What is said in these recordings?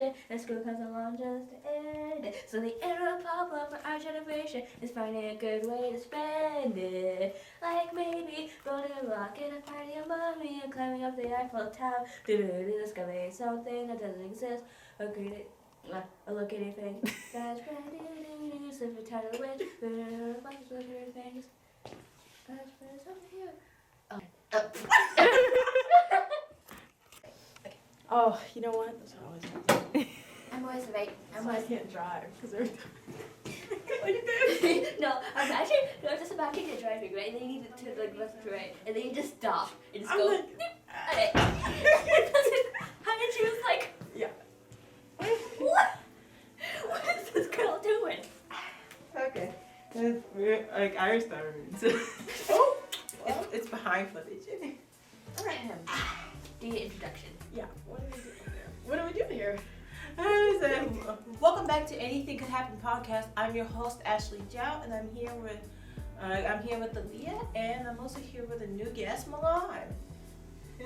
day, and school comes along just to end it. So the inner problem for our generation is finding a good way to spend it. Like maybe building a rock in a party of mommy and climbing up the Eiffel Tower. Discovering something that doesn't exist. A look at your face. That's brand new. Slip the title of which. Look at your face. That's over here. Oh, you know what? That's always happening. I'm always right. I can't drive because every time. What you do? No, I'm just about to get driving, right? And then you need to like left to right, and then you just stop and just I'm go. like, Okay. And she was like, yeah. what? What is this girl doing? Okay. We're like Irish Diamonds. Oh, well. It's behind footage. Alright. Do your introduction. Yeah. What are we doing here? Welcome back to Anything Could Happen podcast. I'm your host Ashley Zhao, and I'm here with Aaliyah, and I'm also here with a new guest, Milan.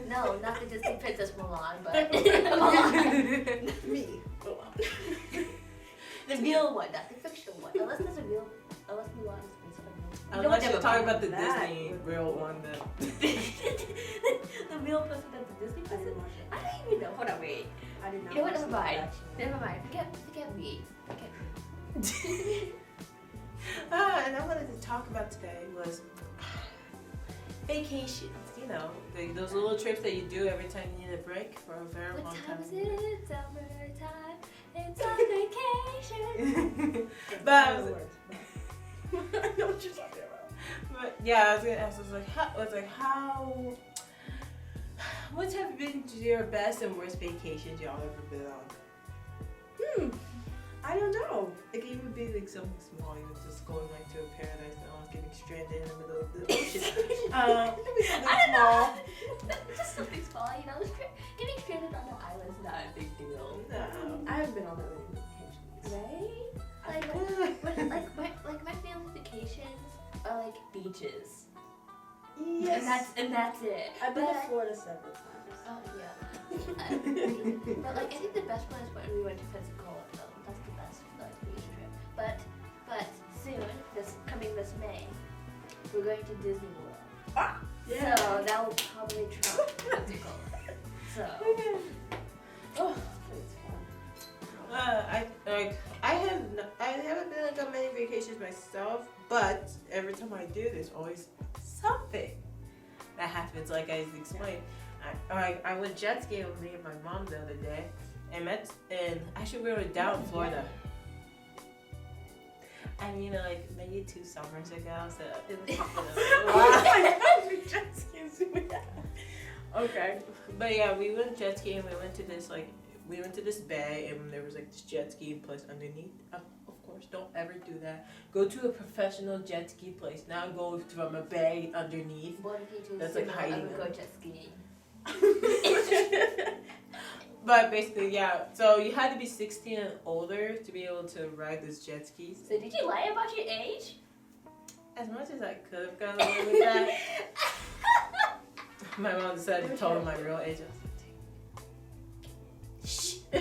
No, not the Disney Princess Mulan, but Me. the real one, not the fictional one. Unless Mulan is based on a real. Unless you're talking about the that. Disney real one that. The real person that's a Disney person? I don't even know. Hold on, wait. I did not. You know what? watch Never that, mind. actually. Never mind. Forget me. And I wanted to talk about today was vacations. You know, those little trips that you do every time you need a break for a very What long time time. is it? Summertime. It's on vacation. But I No was, words, but- I know what you're talking about. But yeah, I was gonna ask. What have been your best and worst vacations y'all ever been on? I don't know. Like it would be like something small, you know, just going like to a paradise and almost getting stranded in the middle of the ocean. It could be something I don't small. know. Just something small, you know. Getting stranded on an island is not a big deal. No. I haven't been on that many vacations. Right? Like my family vacations are like beaches. Yes. And that's it. I've been to But- Florida several times. Oh yeah. But like I think the best one is when we went to Pensacola. That's the best like beach trip. But soon, this May, we're going to Disney World. Yeah. So that will probably trump Pensacola. So Oh, it's fun. I haven't been on many vacations myself, but every time I do, there's always something that happens. Like I explained, I went jet skiing with me and my mom the other day, and actually we were down in Florida. I mean, like maybe 2 summers ago, so it was Jet skis. Okay. But yeah, we went jet skiing. We went to this bay, and there was like this jet skiing place underneath. Of course, don't ever do that. Go to a professional jet ski place. Now go from a bay underneath. what if you do That's soon, like I hiding would go them. jet skiing. But basically, yeah. So you had to be 16 and older to be able to ride those jet skis. So did you lie about your age? As much as I could have gotten away with that, my mom decided to tell me my real age. I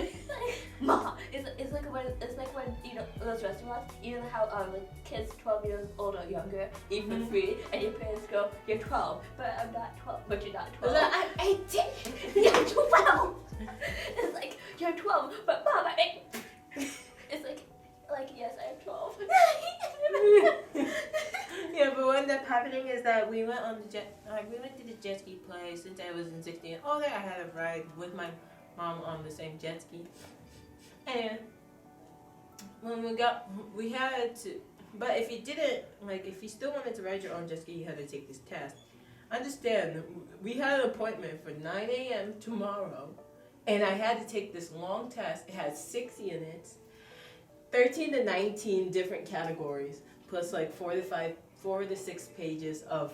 was like, shh. Mom, it's like when you know those restaurants, you know how like kids 12 years old or younger eat for free, and your parents go, you're 12, but I'm not 12, but you're not 12. I'm 18. You're 12. It's like you're 12, but Mom, I'm 8. It's like yes, I'm 12. Yeah, but what ended up happening is that we went to the jet ski place. Since I was in 16 and older, I had a ride with my mom on the same jet ski. And when we had to, but if you still wanted to ride your own jet ski, you had to take this test. Understand, we had an appointment for 9 a.m. tomorrow, and I had to take this long test. It had 6 units, 13 to 19 different categories, plus like 4 to 6 pages of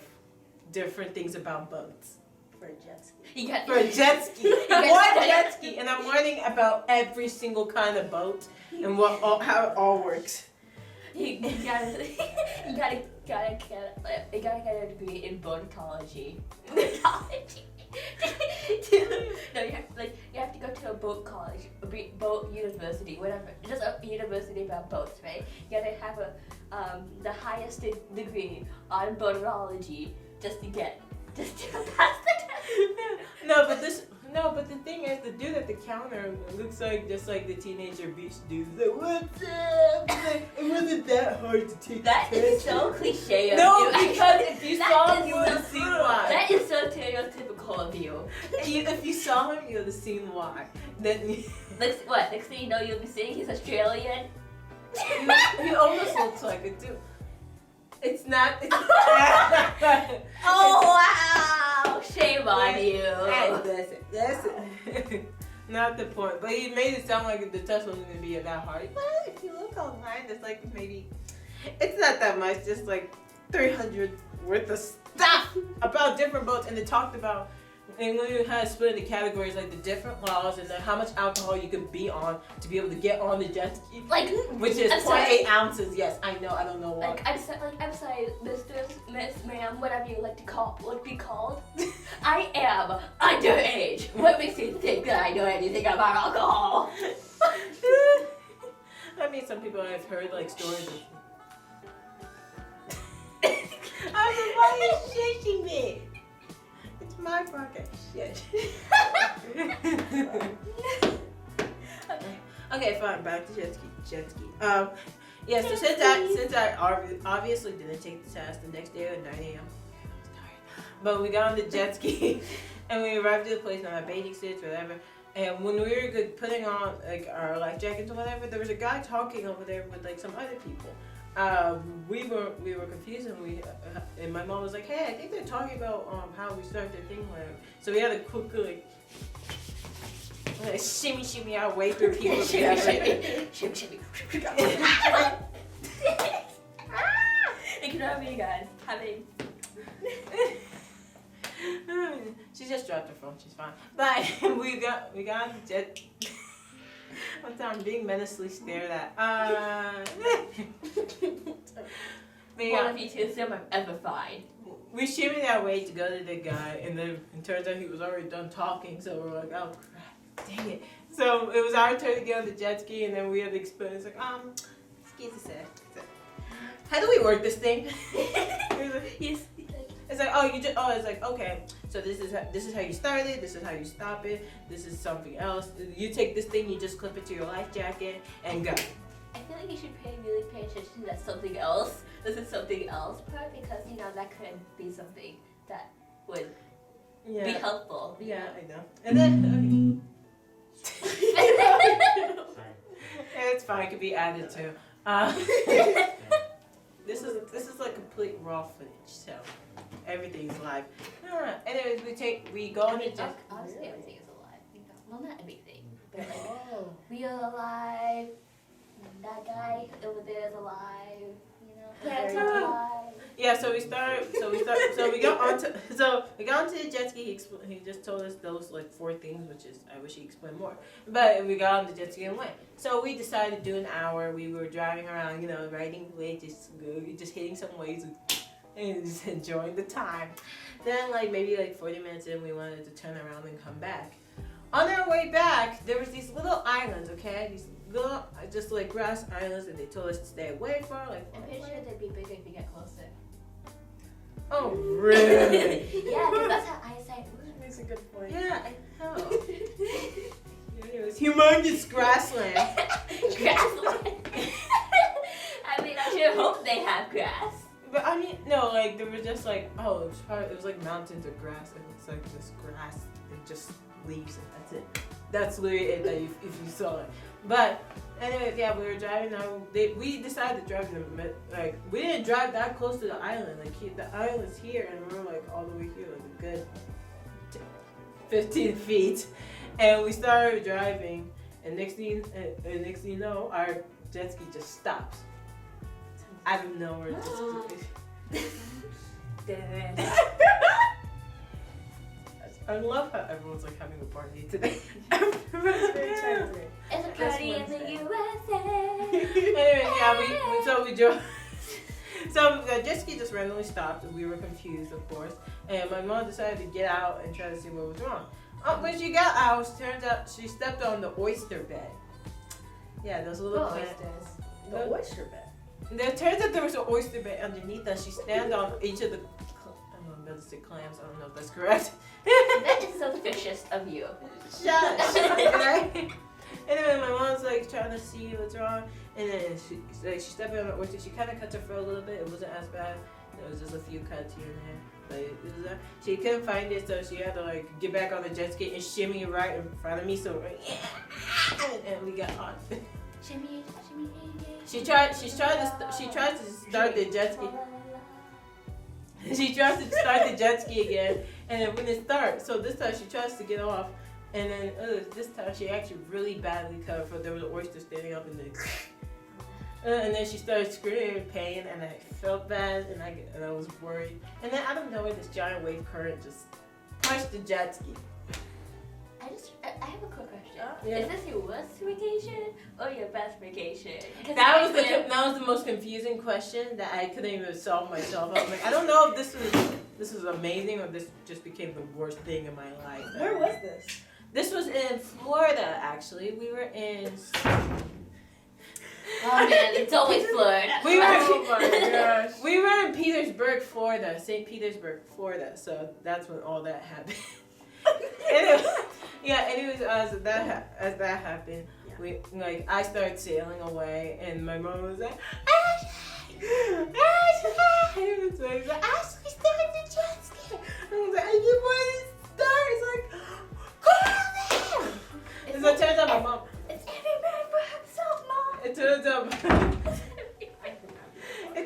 different things about boats. For a jet ski. For a jet ski. One jet ski. And I'm learning about every single kind of boat and how it all works. You gotta get a degree in boatology. Boatology. No, you have to go to a boat college, boat university, whatever. Just a university about boats, right? You gotta have the highest degree on boatology just to pass the test. No, but the thing is, the dude at the counter looks like just like the teenager beach dude. He's like, what's up? He's like, it wasn't that hard to take That the is test. so cliche of No, you. because if you That saw is him, you would have so seen true. why. That is so stereotypical of you. If you saw him, you would have seen why. Then Next thing you know, you'll be saying he's Australian. he almost looks like it too. It's not. It's Oh wow! Shame on you. That's it. Not the point. But he made it sound like the test wasn't gonna be that hard. Well, if you look online, it's like maybe it's not that much. Just like 300 worth of stuff about different boats, and it talked about. And when you had split into categories like the different laws and then how much alcohol you could be on to be able to get on the jet ski, Like, which is I'm 0.8 sorry. ounces. Yes, I know. I don't know why. I'm sorry, Miss, ma'am, whatever you like to be called. I am underage. What makes you think that I know anything about alcohol? I mean, some people I've heard like stories of. I don't know why you're shaking me. It's my fucking shit. Okay, fine. Back to jet ski. Yeah. So since I obviously didn't take the test, the next day at 9 a.m. I was tired. But we got on the jet ski, and we arrived at the place in our bathing suits, whatever. And when we were putting on like our life jackets or whatever, there was a guy talking over there with like some other people. We were confused, and my mom was like, "Hey, I think they're talking about how we start their thing, whatever." So we had to quickly like shimmy our way through people. Shimmy. Ignore me, guys. She just dropped her phone. She's fine. But we got on the jet. I'm being menacingly stared at. One of you two assume I'm ever fine. We shimmied our way to go to the guy, and then it turns out he was already done talking. So we're like, oh crap, dang it. So it was our turn to get on the jet ski, and then we had to explain. It's like, excuse me, sir. How do we work this thing? Yes. It's like, it's like, okay, so this is how you start it, this is how you stop it, this is something else. You take this thing, you just clip it to your life jacket, and go. I feel like you should really pay attention to that something else. This is something else part because that could be something that would be helpful. Yeah, I know. And then, it's fine, it could be added to. This is like complete raw footage, so everything's live. Anyways, we go on the jet. Honestly, everything is alive. Well, not everything, but like we are alive. That guy over there is alive. Plants are alive. Yeah, so we got onto the jet ski. He just told us those like 4 things, which is I wish he explained more. But we got on the jet ski and went. So we decided to do an hour. We were driving around, riding waves, just hitting some waves and just enjoying the time. Then maybe 40 minutes in, we wanted to turn around and come back. On our way back, there was these little islands, okay? These little, just grass islands that they told us to stay away from. I'm pretty sure they'd be bigger if you get closer. Oh, really? Yeah, because that's how eyesight works. That's a good point. Yeah, I know. It was humongous grassland. Grassland. I mean, I sure hope they have grass. But I mean, no, there was just it was like mountains of grass, and it's like this grass and just leaves, and that's it. That's literally it. That if you saw it. But anyway, yeah, we were driving. We decided to drive in the we didn't drive that close to the island. The island's here, and we were all the way here, a good 15 feet. And we started driving, and next thing you know, our jet ski just stops. Out of nowhere, I love how everyone's having a party today. Everyone's very excited. It's a party in the USA. Anyway, yeah, we drove. So the jet ski just randomly stopped. We were confused, of course. And my mom decided to get out and try to see what was wrong. When she got out, turns out she stepped on the oyster bed. Yeah, those little What plants. oysters? The oyster bed. And then it turns out there was an oyster bed underneath us. She stand on each of the, I don't know, I'm about to say clams. I don't know if that's correct. That is so vicious of you. Shush. Right? Anyway, my mom's like trying to see what's wrong, and then she stepped on the oyster. She kind of cut her foot a little bit. It wasn't as bad. There was just a few cuts here and there. But it was, she couldn't find it, so she had to like get back on the jet ski and shimmy right in front of me. So and we got on. Shimmy, shimmy, She tried to start the jet ski. She tries to start the jet ski again, and it wouldn't start. So this time she tries to get off, and then this time she actually really badly cut her foot. There was an oyster standing up in the. And then she started screaming in pain, and I felt bad, and I was worried. And then out of nowhere, this giant wave current just punched the jet ski. I have a quick question. Yeah. Is this your worst vacation or your best vacation? 'Cause That was I the most confusing question that I couldn't even solve myself. I was like, I don't know if this was amazing or this just became the worst thing in my life. Where was this? This was in Florida, actually. We were in. Oh man, it's always Florida. We were. Oh my gosh. We were in Petersburg, Florida, St. Petersburg, Florida. So that's when all that happened. Anyways, as that happened, I started sailing away, and my mom was like, Ashley, Ashley, start the jet ski. I was like, I just want to start. It's like, call them. And so it turns out my mom. It's every man for himself, Mom. It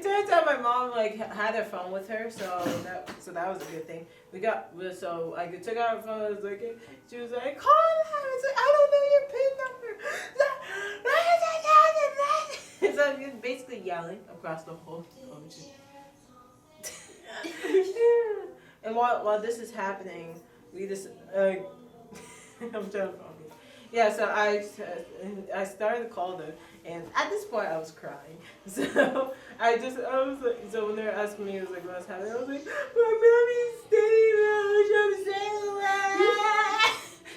turns out my mom like had her phone with her, so that was a good thing. I took out her phone. I was like, she was like, call her. I was like, I don't know your PIN number. So I'm just basically yelling across the whole ocean. And while this is happening, we just I'm trying to focus. Yeah, so I started to call them, and at this point I was crying. So I was like, so when they were asking me, it was like, what's happening? I was like, my mommy's standing there, I'm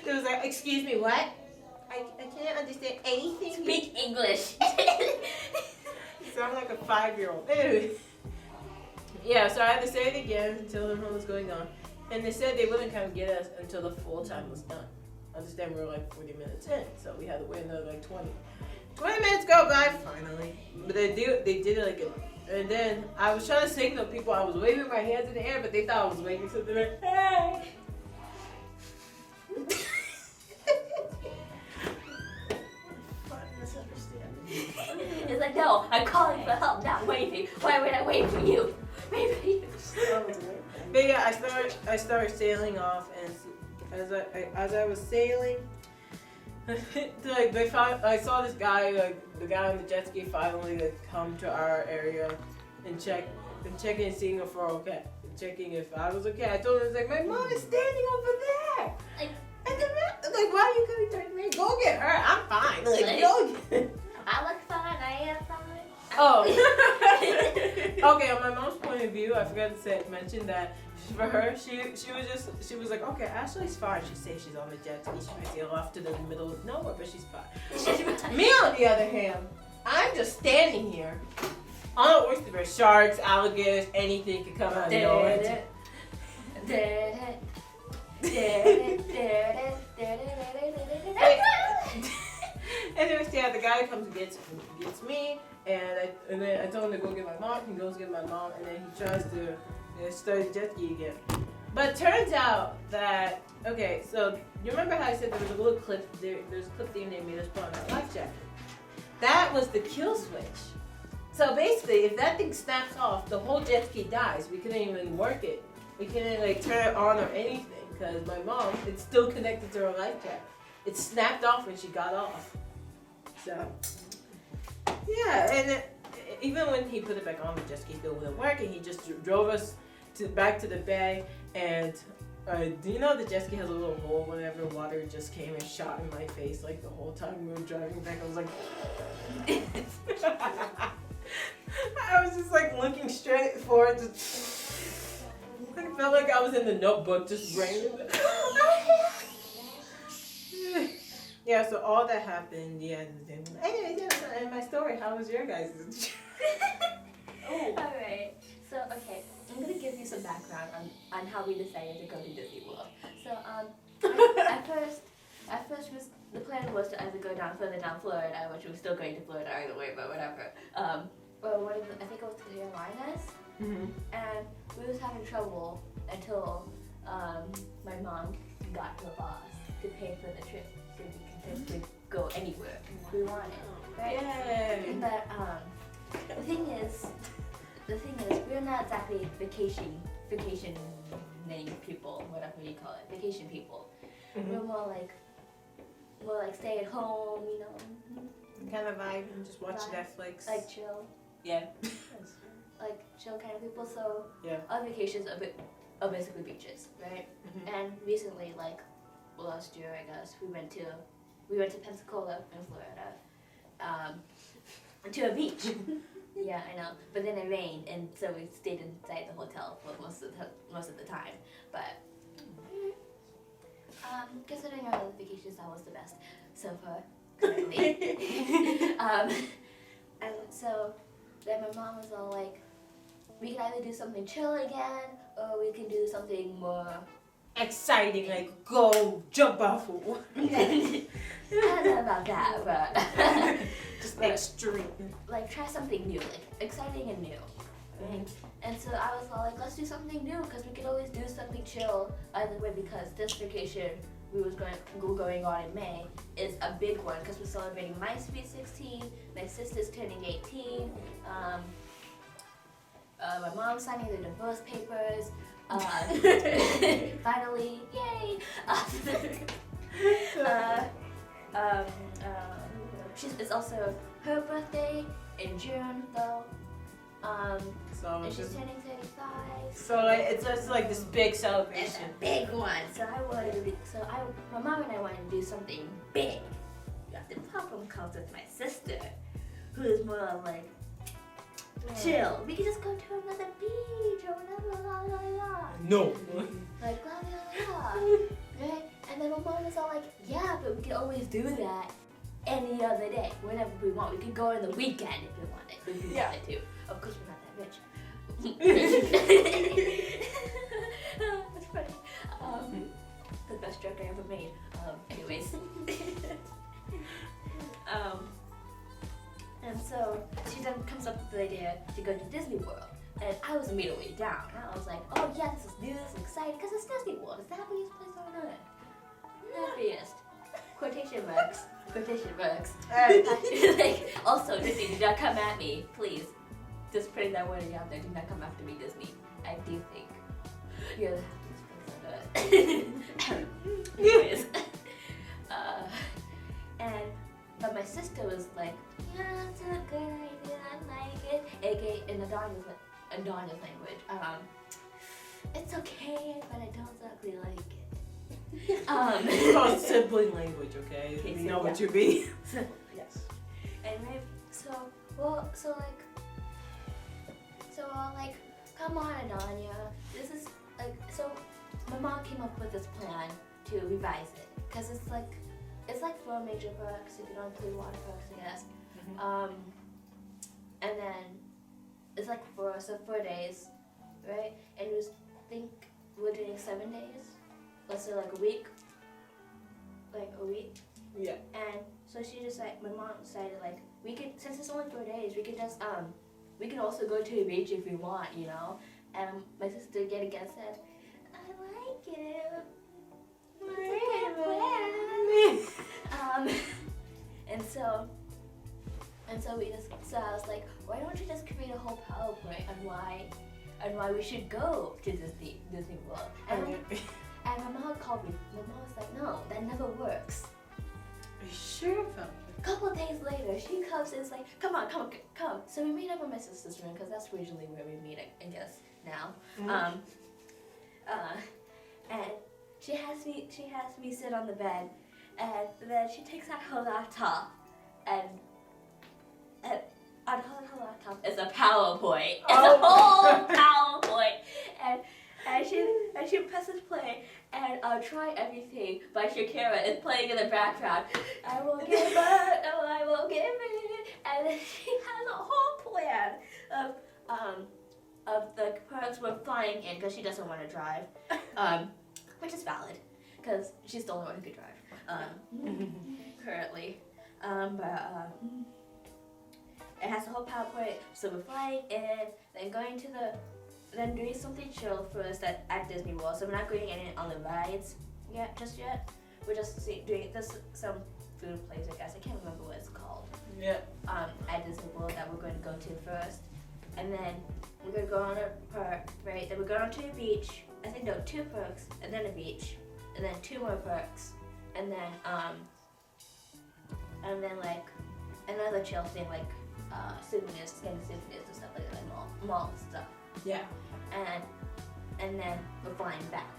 it was like, excuse me, what? I can't understand anything. Speak English. You sound like a 5-year-old. Anyway. Yeah, so I had to say it again until everyone was going on. And they said they wouldn't come get us until the full time was done. Understand we were like 40 minutes in, so we had to wait another like 20. 20 minutes go by finally. But they did it like and then I was trying to signal people, I was waving my hands in the air, but they thought I was waving something like, hey! It's like, no, I'm calling for help, not waving. Why would I wait for you? Wait for you. But yeah, I started sailing off, and as I was sailing, I saw this guy, like the guy on the jet ski, finally like come to our area and checking and seeing if we're okay, checking if I was okay. I told him, like, my mom is standing over there. And the man, like, why are you coming towards me? Go get her. I'm fine. Like, go get. I look fine. I am fine. Oh. Okay, on my mom's point of view, I forgot to mention that for her, she was like, okay, Ashley's fine. She says she's on the jet ski. She might sail off to the middle of nowhere, but she's fine. Me, on the other hand, I'm just standing here on an oyster bed. Sharks, alligators, anything could come out of nowhere. Anyways, yeah, the guy comes and gets me, and then I told him to go get my mom. He goes get my mom, and then he tries to start jet ski again. But turns out that, okay, so you remember how I said there was a little clip there? There's a clip thing they made us put on our life jacket. That was the kill switch. So basically, if that thing snaps off, the whole jet ski dies. We couldn't even work it. We couldn't like turn it on or anything because my mom, it's still connected to her life jacket. It snapped off when she got off. So, yeah, and even when he put it back on, the jet ski still wouldn't work, and he just drove us back to the bay. And do you know the jet ski has a little hole whenever water just came and shot in my face? Like the whole time we were driving back, I was like, I was just like looking straight forward, just like felt like I was in the Notebook, just raining. Yeah, so all that happened, yeah. Anyway, yeah, so in my story, how was your guys'? Alright, so okay, I'm gonna give you some background on how we decided to go to Disney World. So at first the plan was to either go further down Florida, which was still going to Florida either way, but whatever. Or one of the, I think it was the Carolinas, and we was having trouble until my mom got her boss to pay for the trip so we could go anywhere we wanted, right? Yay! But the thing is, we're not exactly vacationing people, whatever you call it, vacation people. We're more like stay at home, you know. Kind of vibe and just watch Netflix. Like chill. Yeah. Like chill kind of people. So Yeah. our vacations are basically beaches, right? And recently, like last year, I guess we went to Pensacola in Florida, to a beach. Yeah, I know. But then it rained, and so we stayed inside the hotel for most of the time. But considering our other vacations, that was the best so far, currently. And so then my mom was all like, we can either do something chill again, or we can do something more Exciting, like go jump off. I don't know about that, but Just extreme. like try something new, like exciting and new, right? And so I was all like, let's do something new, because we could always do something chill either way, because this vacation we're going on in May is a big one, because we're celebrating my sweet 16, my sister's turning 18, my mom's signing the divorce papers, finally, yay! It's also her birthday in June, though. So And it's she's just, turning 35. so like it's just like this big It's celebration. a big one. So my mom and I wanted to do something big. The problem comes with my sister, who is more like chill. We could just go to another beach or whatever, la la la. No. Like la la la. Right? And then my mom was all like, yeah, but we could always do that any other day, whenever we want. We could go on the weekend if we wanted. If we wanted to. Of course, we're not that rich. That's funny. The best joke I ever made. Anyways. And so she then comes up with the idea to go to Disney World. And I was immediately down. I was like, oh yeah, this is new, this is exciting, because it's Disney World. It's the happiest place on earth. Happiest. Quotation marks. Quotation marks. Like, also, Disney, do not come at me, please. Just putting that wording out there, do not come after me, Disney. I do think you're the happiest place on earth. Anyways. But my sister was like, yeah, it's a good idea, I like it. AKA in Adonna's language. It's okay, but I don't exactly like it. It's called sibling language, okay? Okay, You so know what yeah. you mean. Yes. And so like, come on, Adonia. This is like, so my mom came up with this plan to revise it, because it's like 4 major parks if you don't include water parks, I guess. And then it's like 4 days, right? And it was, I think we're doing 7 days. Let's say like a week. Yeah. And so she just like, my mom decided like, we could, since it's only 4 days, we could just we can also go to the beach if we want, you know. And my sister yet again said, I like it. So I was like, why don't you just create a whole PowerPoint on why we should go to Disney World? And my mom called me. My mom was like, no, that never works. Are you sure about A couple of days later, she comes and is like, come on. So we meet up in my sister's room, because that's usually where we meet, I guess, now. And she has me sit on the bed, and then she takes out her laptop, and on her laptop is a PowerPoint. It's a whole PowerPoint, and she presses play, and Try Everything by Shakira is playing in the background. I will give up, oh, I will give it. And then she has a whole plan of the perks we're flying in because she doesn't want to drive, which is valid because she's the only one who could drive currently. It has a whole PowerPoint, so we're flying in, then doing something chill first at Disney World. So we're not going in on the rides just yet. We're just doing some food place, I guess. I can't remember what it's called. Yeah. At Disney World that we're going to go to first, and then we're going to go on a perk, right? Then we're going on to a beach. I think 2 perks, and then a beach, and then 2 more perks, and then like another chill thing like souvenirs, getting souvenirs and stuff like that, like mall stuff. Yeah. And then we're flying back.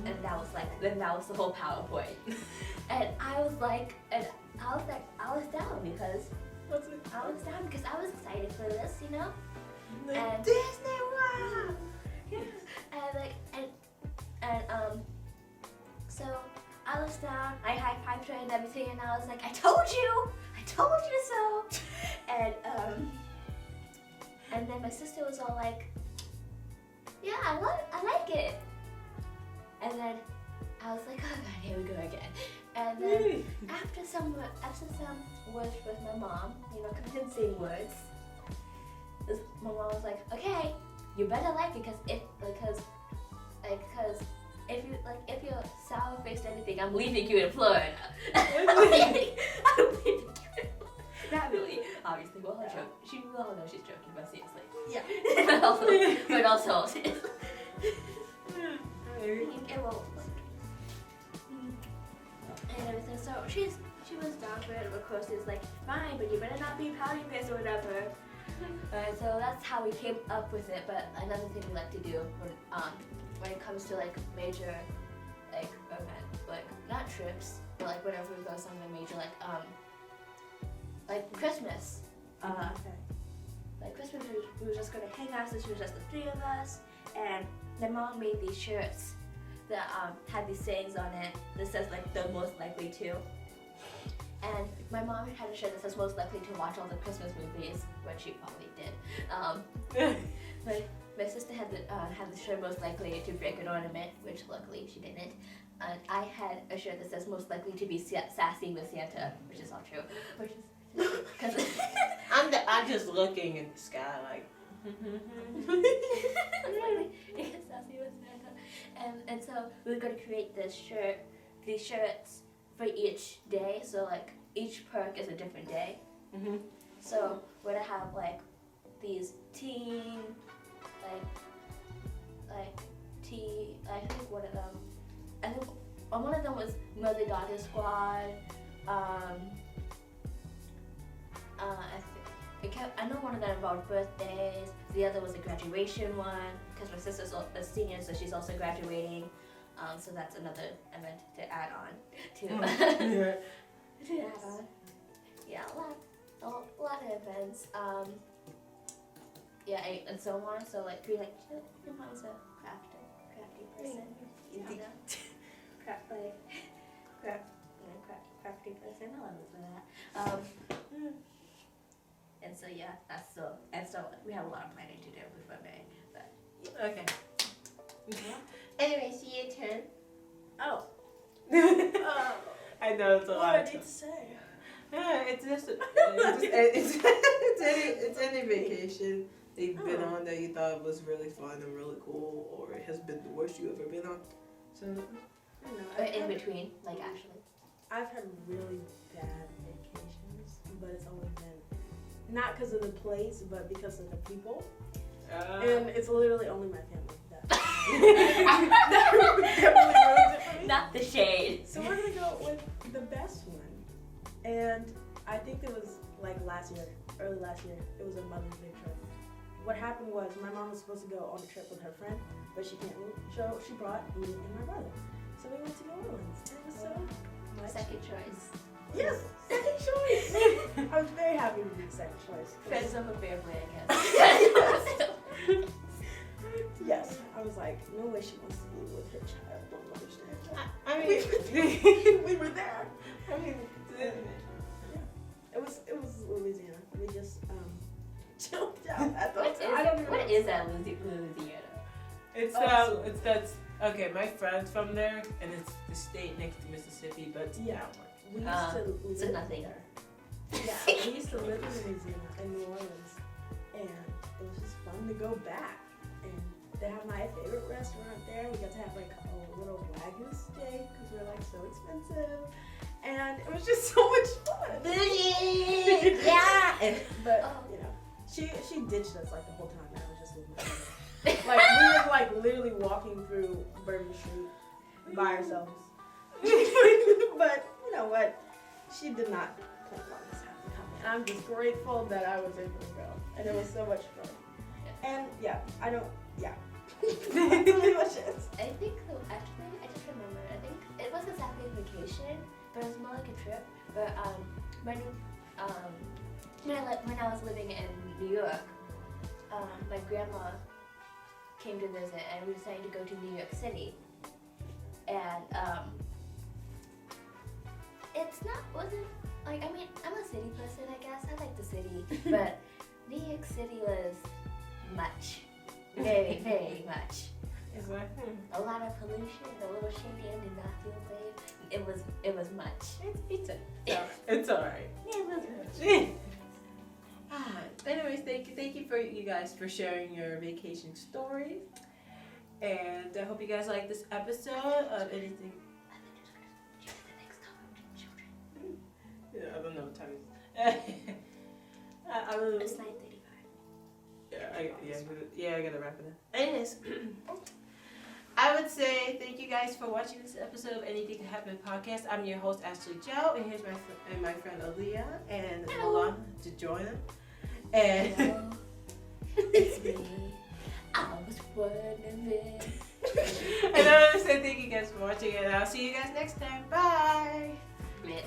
And that was the whole PowerPoint. and I was down because I was excited for this, you know? And Disney World. So I was down, I high-fived her and everything, and I was like, I told you so. And then my sister was all like, yeah, I like it. And then I was like, oh god, here we go again. And then after some words with my mom, convincing words, my mom was like, okay, you better like it because if you're sour faced anything, I'm leaving you in Florida. I'm leaving you. Not really, obviously. Well, we all know she's joking, but seriously. Yeah. but also seriously. It won't. And everything. So she was down for it. Of course, it's like fine, but you better not be pouty face or whatever. So that's how we came up with it. But another thing we like to do when it comes to like major like event, like not trips, but like whenever we go somewhere major, like Christmas. Like Christmas, we were just gonna hang out since it was just the 3 of us, and my mom made these shirts that had these sayings on it that says like the most likely to. And my mom had a shirt that says most likely to watch all the Christmas movies, which she probably did. My sister had the shirt most likely to break an ornament, which luckily she didn't. And I had a shirt that says most likely to be sassy with Santa, which is all true. Which is because I'm just looking at the sky like. sassy with Santa. And so we were going to create these shirts for each day. So like each perk is a different day. Mm-hmm. So we're gonna have like these teen, I think one of them. I think one of them was Mother-Daughter Squad. I know one of them involved birthdays. The other was a graduation one because my sister's a senior, so she's also graduating. So that's another event to add on to. To add on. Yeah, a lot of events. And so on. So like, your mom's a crafty person. You know, crafty person. I love it for that. And so yeah, and so we have a lot of planning to do before May. But Okay. Anyway, see your turn. Oh. I know it's a What lot do I of need time. to say? It's just it's any vacation that you've been on that you thought was really fun and really cool, or it has been the worst you ever been on. So I don't know. or in between, like actually. I've had really bad vacations, but it's always been not because of the place, but because of the people. And it's literally only my family that really ruins it for me. Not the shade. So we're gonna go with the best one. And I think it was like early last year, it was a Mother's Day trip. What happened was my mom was supposed to go on a trip with her friend, but she can't move, so she brought me and my brother. So we went to New Orleans. And it was so much. Second choice. Yes, second choice. I was very happy to be the second choice. Friends of a family, I guess. Yes, I was like, no way she wants to be with her child on Mother's Day. I mean, We were there. I mean, It was Louisiana. We just chilled out at the What is that Louisiana? it's Oh, it's that's okay. My friend's from there, and it's the state next to Mississippi, but it's Yeah. downward. We used to live so nothing. there. Yeah, we used to live in Louisiana, in New Orleans, and it was just fun to go back. And they have my favorite restaurant there. We got to have like a little Wagyu steak because we're like so expensive, and it was just so much fun. Yeah. But Oh. you know, she ditched us like the whole time. I was just with my family. Like we were like literally walking through Bourbon Street by ourselves. But you know what? She did not plan on us having to come in. I'm just grateful that I was able to go, and it was so much fun. And yeah, I don't. Yeah, that's pretty much it. I think actually I just remember. I think it wasn't exactly a vacation, but it was more like a trip. But when I was living in New York, my grandma came to visit, and we decided to go to New York City. And wasn't like, I mean, I'm a city person, I guess. I like the city, but New York City was much, very, very much. It's like, A lot of pollution, a little shaky. I did not feel safe. It was much. it's alright. It was much. Anyways, thank you for you guys for sharing your vacation stories, and I hope you guys like this episode of anything. Yeah, I don't know what time it is. I don't know. It's 9:35. I gotta wrap it up. Anyways, I would say thank you guys for watching this episode of Anything Can Happen podcast. I'm your host Ashley Joe, and here's my friend Aaliyah and Milan to join them. And Hello. It's me. I was wondering. and I want to say thank you guys for watching, and I'll see you guys next time. Bye. Yeah.